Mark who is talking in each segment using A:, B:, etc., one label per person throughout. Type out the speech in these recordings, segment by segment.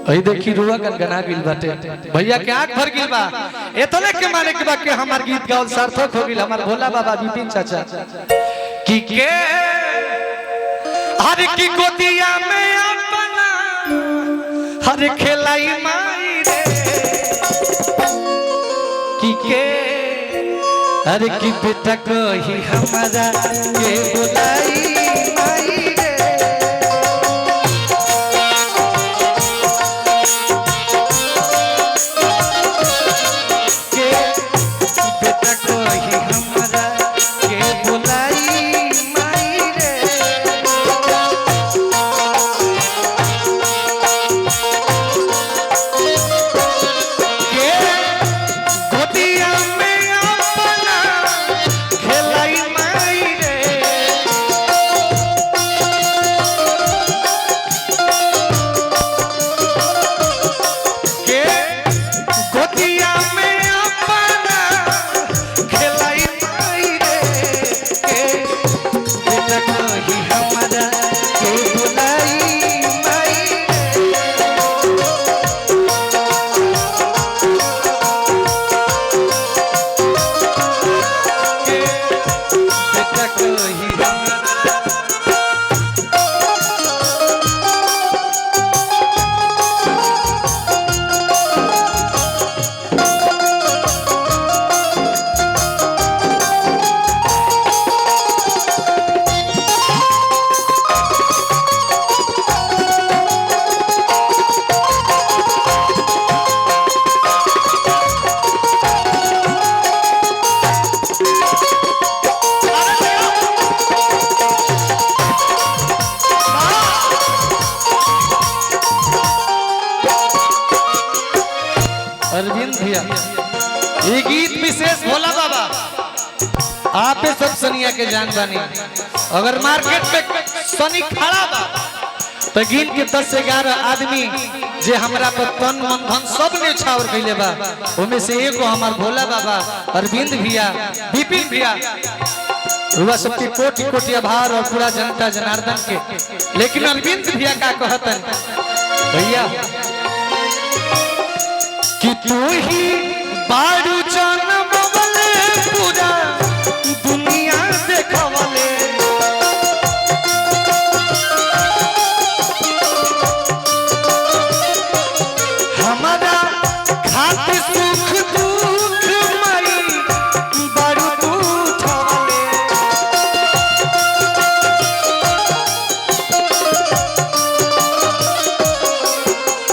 A: अई देखी रुआ गनगना गिल बाटे भैया के आंख भर गिल बा एतने के माने के बा के हमार गीत गावल सार्थक हो गिल हमार भोला बाबा विपिन चाचा की के हर की गोदिया में अपना हर खेलाई माई रे की के हर की बेटा को ही हमारा के बुलाई अरविंद भैया ये गीत विशेष भोला बाबा आप सब सनिया के जान बानी अगर मार्केट में सनी खड़ा बा तो गिन के 10 से 11 आदमी जे हमरा पर तन मन धन सब ने छावर कइले बा ओमे से एगो हमार भोला बाबा अरविंद भैया विपिन भैया रुआ सबके कोटि कोटि आभार और पूरा जनता जनार्दन के लेकिन अरविंद भैया का कहतन भैया कि तू ही बारू जनमवले पूरा दुनिया देखवले हमारा खातिर सुख दुख मई बारू उठवले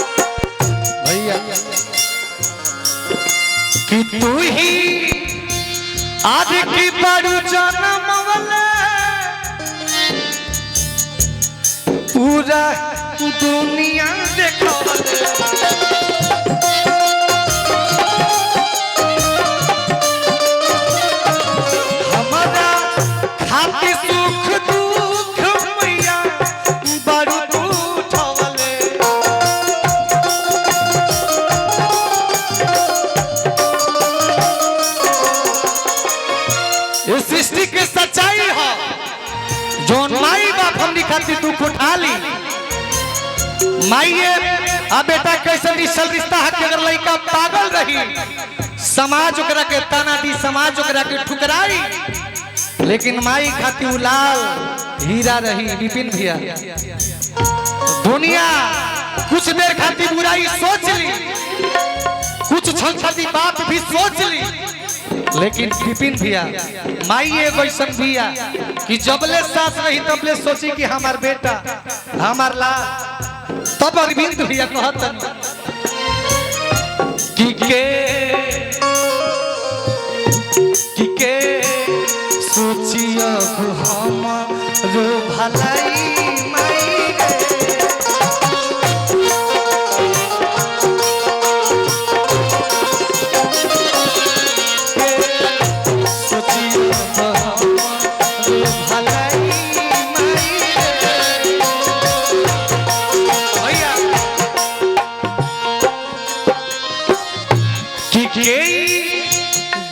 A: भैया कि तू ही आज की बड़ू जनमवले पूरा दुनिया देखवले हमारा खातिर सुख दुख मैया बड़ू उठवले सृष्टि के सच्चाई है जो माई बाप हमनी खातिर तू उठा ली माई आ बेटा कैसे निश्चल रिश्ता है कि अगर लड़का पागल रही समाज ओकरा के ताना दी समाज ओकरा के ठुकराई लेकिन माई खातिर लाल हीरा रही विपिन भैया दुनिया कुछ देर खातिर बुराई सोच ली कुछ क्षण खातिर बात भी सोच ली लेकिन विपिन भैया माई एगो ऐसन भैया कि जबले सास रही तबले सोची कि हमार बेटा हमार लाल तब अरविंद भैया कहतन कि के सोचियो हम रो भलाई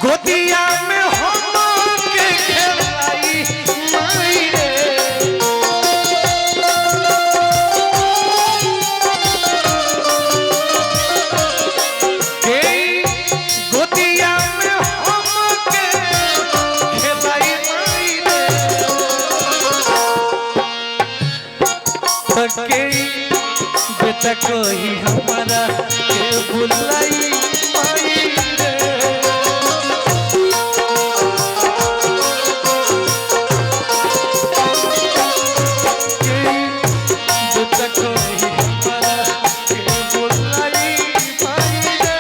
A: गोदिया में हम के खेलाई माई रे बेटा कोई हमारा के बुलाई माई रे बेटा कोई हमारा के बुलाई माई रे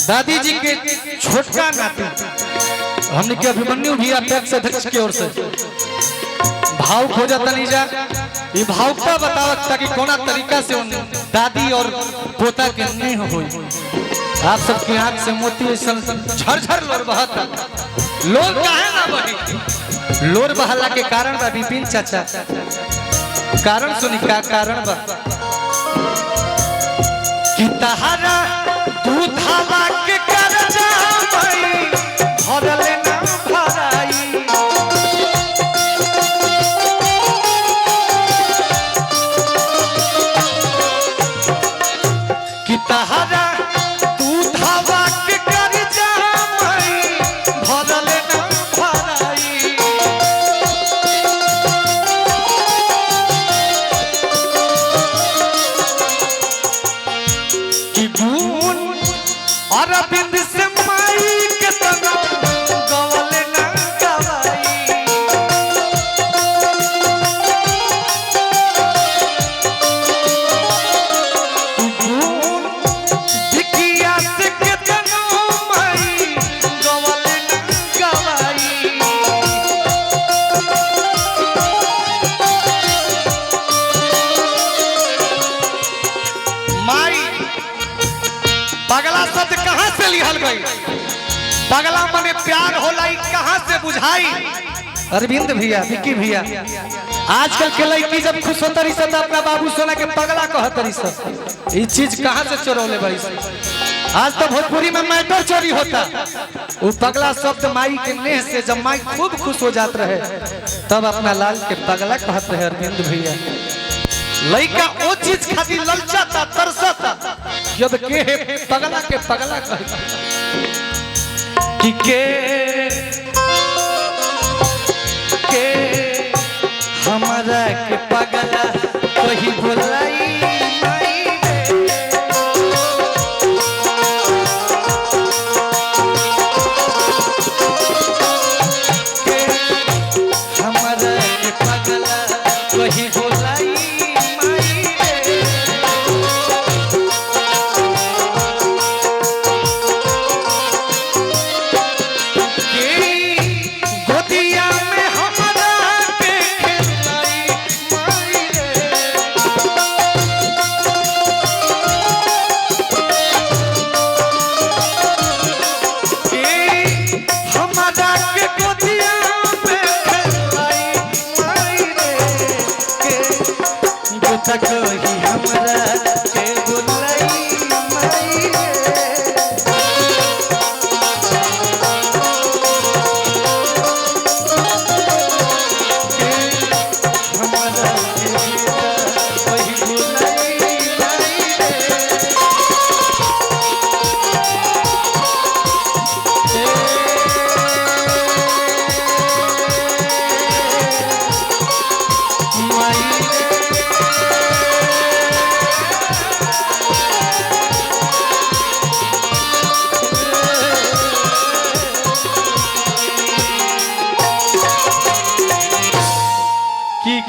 A: दादी जी के छोटका नाती हमने के अभिमन्यु भी अध्यक्ष अध्यक्ष की ओर से भाव खोजा तनीजा ये भावुकता बतावत ताकि कोना तरीका से उन दादी और पोता के नहीं हो आप सबकी आंख से मोती झरझर लोर बहता लोर काहे ना बही लोर बहला के कारण बा विपिन चाचा कारण सुनी का कारण बा कि तहारा दूधावा के करजा भई भरले ना भराई कि तहारा दूधावा के करजा भई भरले ना भराई कि गुण अरविंद से माई के तना गवले ना गवाई गुण दिखिया से के तना माई गवले ना गवाई माई पगला शब्द कहां से लिहल गई पगला मने प्यार होला कहां से बुझाई अरविंद भैया विक्की भैया आजकल के लड़की जब खुश होता रही तो अपना बाबू सोना के पगला कहत रही ये चीज कहां से चोरौले बड़ी आज तो भोजपुरी में मैटर चोरी होता वो पगला शब्द माई के नेह से जब माई खूब खुश हो जात रहे तब अपना लाल के पगला कहत रहे अरविंद भैया लड़का वो चीज खातिर ललचाता तरसता जब के पगला कहता कि के हमारा के पगला कोई बोलाई माई रे हमारा के पगला कोई बोलाई कोई हमरा के बुलाई माई रे हमरा के कोई बुलाई माई रे माई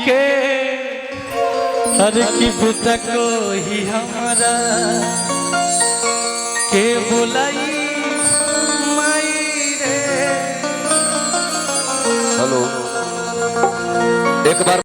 A: के अरे की बेटा कोई हमारा के बुलाई माई रे।
B: हेलो एक बार